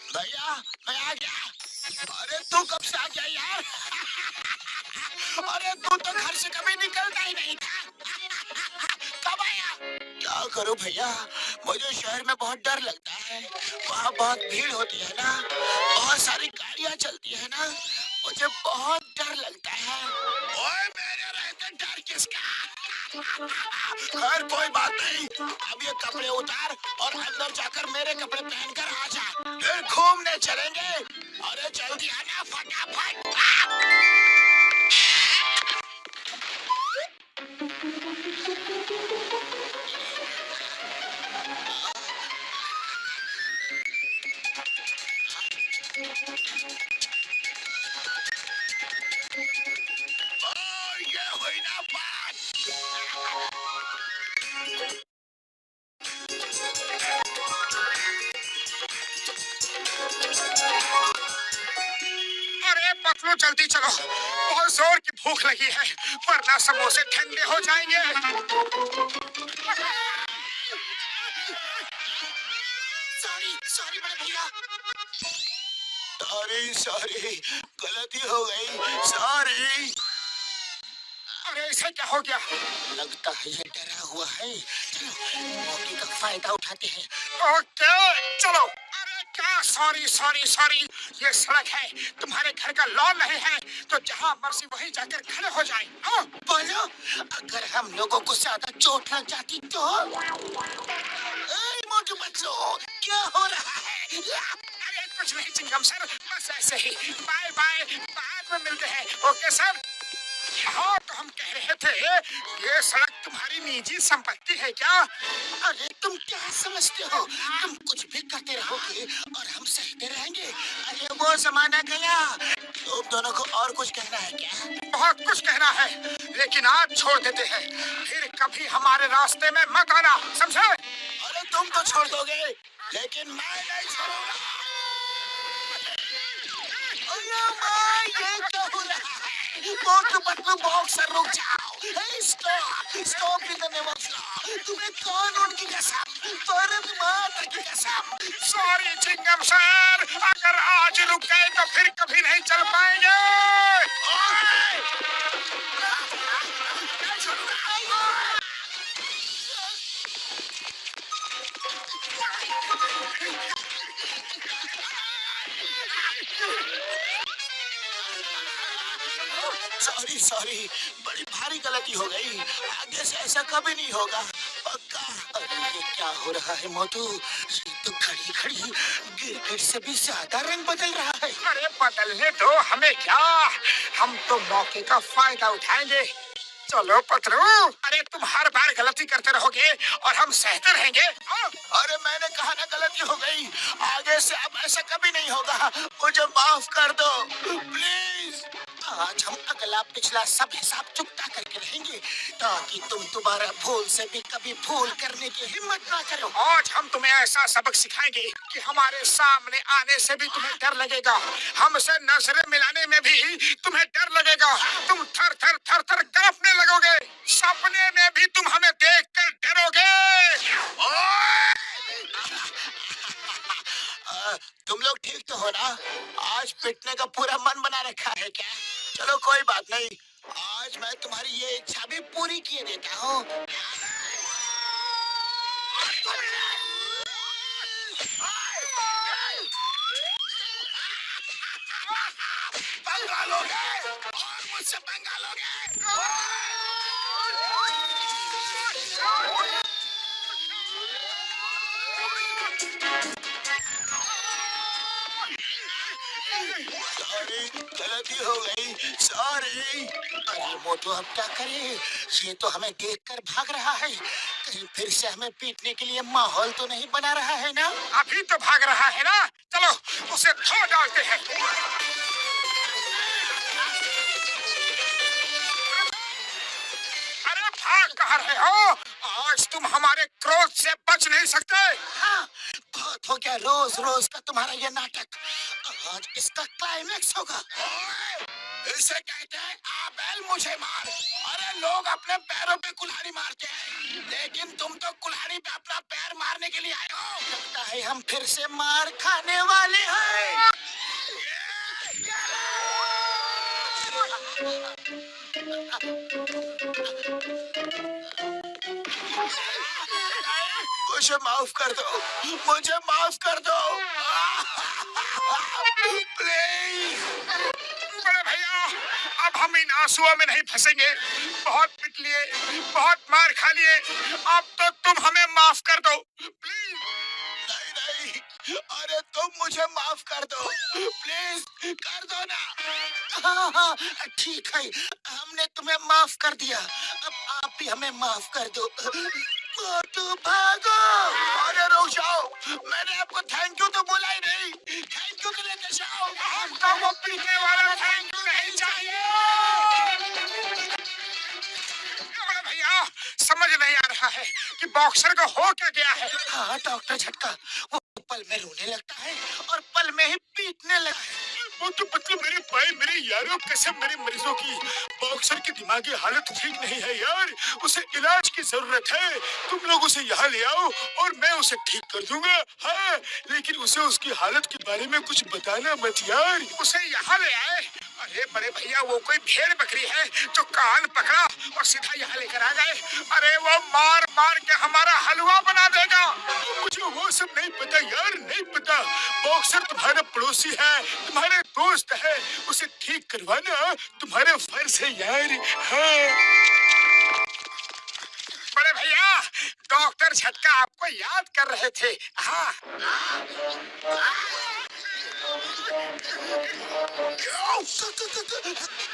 भैया मैं आ गया। अरे तू कब से आ गया यार? अरे तू तो घर से कभी निकलता ही नहीं था। कब आया? क्या करूं भैया, मुझे शहर में बहुत डर लगता है। वहाँ बहुत भीड़ होती है ना, बहुत सारी गाड़ियाँ चलती है ना, मुझे बहुत डर लगता है। ओए मेरे रहते डर किसका? खैर कोई बात नहीं, अब ये कपड़े उतार और अंदर जाकर मेरे कपड़े पहनकर आ जा, फिर घूमने चलेंगे। अरे जल्दी आना फटाफट। ओ, ये हुई ना बात। अरे पतलू जल्दी चलो, बहुत जोर की भूख लगी है, वरना समोसे ठंडे हो जाएंगे। सॉरी सॉरी बड़े भैया। सॉरी सॉरी, गलती हो गई, सॉरी। अरे इसे क्या हो गया? लगता है ये डरा हुआ है। चलो मौके का फायदा उठाते हैं। ओके चलो। अरे क्या सॉरी सॉरी सॉरी, ये सड़क है, तुम्हारे घर का लॉन नहीं है, तो जहाँ मर्जी वहीं जाकर खड़े हो जाए। आओ बोलो, अगर हम लोगों को ज्यादा चोट लग जाती तो? मोटू बच्चों क्या हो रहा है? अरे कुछ नहीं चिंगम सर, बस ऐसे ही। बाय बाय, बाद में मिलते हैं। Okay sir. हाँ तो हम कह रहे थे, ये सड़क तुम्हारी निजी संपत्ति है क्या? अरे तुम क्या समझते हो, तुम कुछ भी करते रहोगे और हम सहते रहेंगे। अरे वो जमाना गया। तुम दोनों को और कुछ कहना है क्या? बहुत कुछ कहना है, लेकिन आज छोड़ देते हैं, फिर कभी हमारे रास्ते में मत आना, समझे? अरे तुम तो छोड़ दोगे, लेकिन मैं नहीं छोड़ूंगा। अरे माँ, ये क्या हो रहा है? मोटू पतलू बॉक्सर रुक जाओ। Stop stop in the name of law. तुम्हें कानून की कसम, भारत माता की कसम। सॉरी चिंगम सर, अगर आज रुक गए तो फिर कभी नहीं चल पाएंगे। सॉरी सॉरी, बड़ी भारी गलती हो गई, आगे से ऐसा कभी नहीं होगा, पक्का। अरे ये क्या हो रहा है मोटू, ये तो घड़ी घड़ी गिरगिट से भी ज्यादा रंग बदल रहा है। अरे बदलने दो, हमें क्या, हम तो मौके का फायदा उठाएंगे। चलो पतलू, अरे तुम हर बार गलती करते रहोगे और हम सहते रहेंगे। अरे मैंने कहा ना गलती हो गई, आगे से अब ऐसा कभी नहीं होगा, मुझे माफ कर दो प्लीज। आज हम अगला पिछला सब हिसाब चुकता करके रहेंगे, ताकि तुम दोबारा भूल से भी कभी भूल करने की हिम्मत ना करो। आज हम तुम्हें ऐसा सबक सिखाएंगे कि हमारे सामने आने से भी तुम्हें डर लगेगा, हमसे नजरें मिलाने में भी तुम्हें डर लगेगा, तुम थर थर थर थर कांपने लगोगे, सपने में भी तुम हमें देखकर डरोगे। तुम लोग ठीक तो हो ना? आज पिटने का पूरा मन बना रखा है क्या? चलो कोई बात नहीं, आज मैं तुम्हारी ये इच्छा भी पूरी किए देता हूँ। पंगा लोगे और मुझसे पंगा लोगे। सॉरी, गलती हो गई, सॉरी। अरे मोटू अब क्या करे, ये तो हमें देखकर भाग रहा है, कहीं फिर से हमें पीटने के लिए माहौल तो नहीं बना रहा है ना? अभी तो भाग रहा है ना, चलो उसे धो डालते हैं। अरे भाग कहाँ रहे हो, आज तुम हमारे क्रोध से बच नहीं सकते। हाँ, बहुत हो गया रोज रोज का तुम्हारा ये नाटक, आज इसका क्लाइमेक्स होगा। इसे कहते हैं आ बैल मुझे मार। अरे लोग अपने पैरों पे कुल्हाड़ी मारते हैं, लेकिन तुम तो कुल्हाड़ी पे अपना पैर मारने के लिए आए हो। लगता है हम फिर से मार खाने वाले हैं। मुझे माफ कर दो, मुझे माफ कर दो प्लीज। बड़े भैया, अब हम इन आंसुओं में नहीं फंसेंगे। बहुत पिट लिए, बहुत मार खा लिए, अब तो तुम हमें माफ कर दो प्लीज। नहीं नहीं, अरे तुम मुझे माफ कर दो, प्लीज कर दो ना। हाँ हाँ ठीक है, हमने तुम्हें माफ कर दिया, अब आप भी हमें माफ कर दो। मोटू भागो। अरे रुक जाओ, मैंने आपको थैंक यू तो बोला ही नहीं। थैंक यू के लिए कैसे आओ? हमको वो पीने वाला थैंक यू नहीं चाहिए। बड़े भैया, समझ नहीं आ रहा है कि बॉक्सर को हो क्या गया है। हाँ डॉक्टर झटका, वो पल में रोने लगता है और पल में ही पीटने लगता है। वो तो मतलब मेरे भाई, मेरे यारों, कसम मेरे मरीजों की, बॉक्सर की दिमागी हालत ठीक नहीं है यार, उसे इलाज की जरूरत है। तुम लोग उसे यहाँ ले आओ और मैं उसे ठीक कर दूंगा। हाँ, लेकिन उसे उसकी हालत के बारे में कुछ बताना मत यार। उसे यहाँ ले आए? अरे बड़े भैया, वो कोई भेड़ बकरी है जो कान पकड़ा और सीधा यहाँ लेकर आ गए? अरे वो मार मार के हमारा हलवा बना देगा। मुझे वो सब नहीं पता यार, नहीं पता। बॉक्सर तुम्हारा पड़ोसी है, तुम्हारे दोस्त है, उसे ठीक करवाना तुम्हारा फर्ज है यार। हाँ। बड़े भैया, डॉक्टर झटका आपको याद कर रहे थे। हाँ।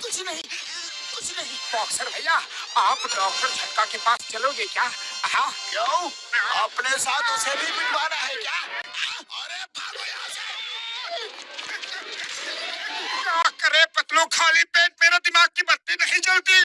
कुछ नहीं, कुछ नहीं। बॉक्सर भैया, आप डॉक्टर झटका के पास चलोगे क्या? हाँ। क्यों, अपने साथ उसे भी पिटवाना है क्या? अरे भागो यहाँ से। क्या करे पतलू, खाली पेट मेरा दिमाग की बत्ती नहीं जलती।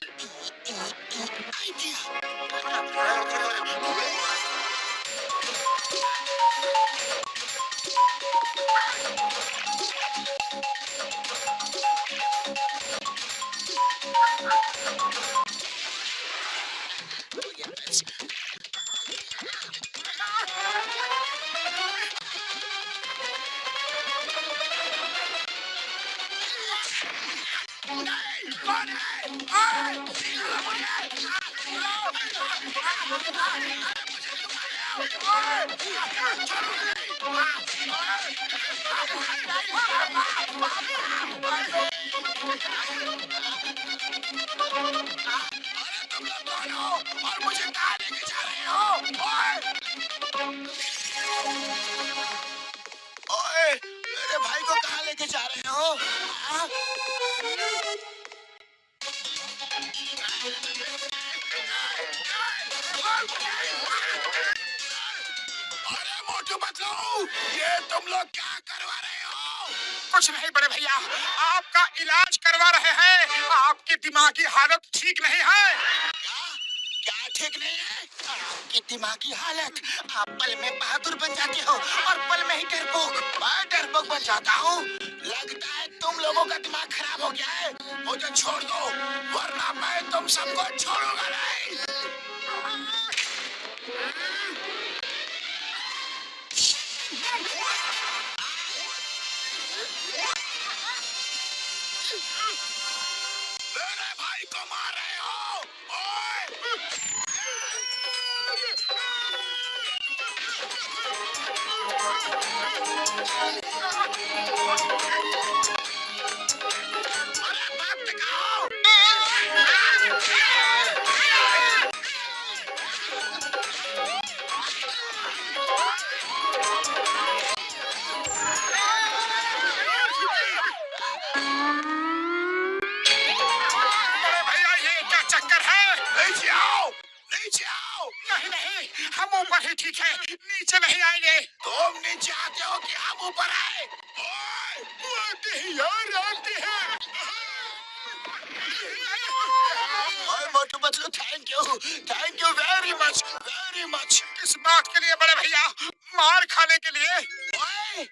और मुझे कहाँ लेके जा रहे हो? ओए, मेरे भाई को कहाँ लेके जा रहे हो? हाँ? अरे मोटू पतलू, ये तुम लोग क्या करवा रहे हो? कुछ नहीं बड़े भैया, आपका इलाज करवा रहे हैं। आपकी दिमागी हालत ठीक नहीं है। क्या? क्या ठीक नहीं है? आपकी दिमागी हालत, आप पल में बहादुर बन जाते हो और पल में ही डरपोक। मैं डरपोक बन जाता हूँ। लगता है तुम लोगों का दिमाग खराब हो गया है। मुझे छोड़ दो, वरना मैं तुम सबको छोड़ूंगा नहीं। मेरे भाई को मार रहे हो? अरे बात दिखाओ। बड़े भैया, ये क्या चक्कर है? नीचे आओ, नीचे आओ। नहीं नहीं, हम ऊपर ही ठीक है, नीचे नहीं आएंगे। तुम नीचे आते हो कि हम ऊपर आए? आते हैं यार, आते हैं। ओए Motu Patlu, thank you very much. किस बात के लिए बड़े भैया? मार खाने के लिए? ओए,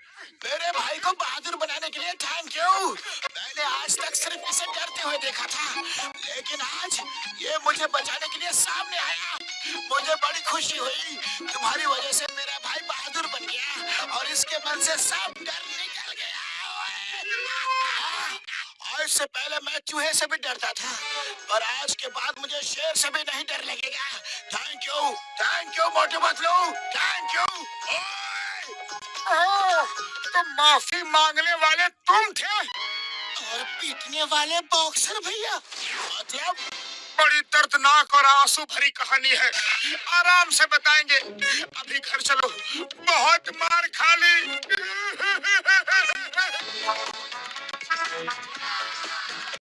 मेरे भाई को बहादुर बनाने के लिए थैंक यू। मैंने आज तक सिर्फ इसे डर देखा था, लेकिन आज ये मुझे बचाने के लिए सामने आया। मुझे बड़ी खुशी हुई। तुम्हारी वजह से मेरा भाई बहादुर बन गया और इसके मन से सब डर निकल गया। आज से पहले मैं चूहे से भी डरता था, पर आज के बाद मुझे शेर से भी नहीं डर लगेगा। Thank you Motu Patlu, thank you. ओह, तो माफी मांगने वाले तुम थे? और पीटने वाले बॉक्सर भैया, मतलब बड़ी दर्दनाक और आंसू भरी कहानी है। आराम से बताएंगे। अभी घर चलो, बहुत मार खा ली।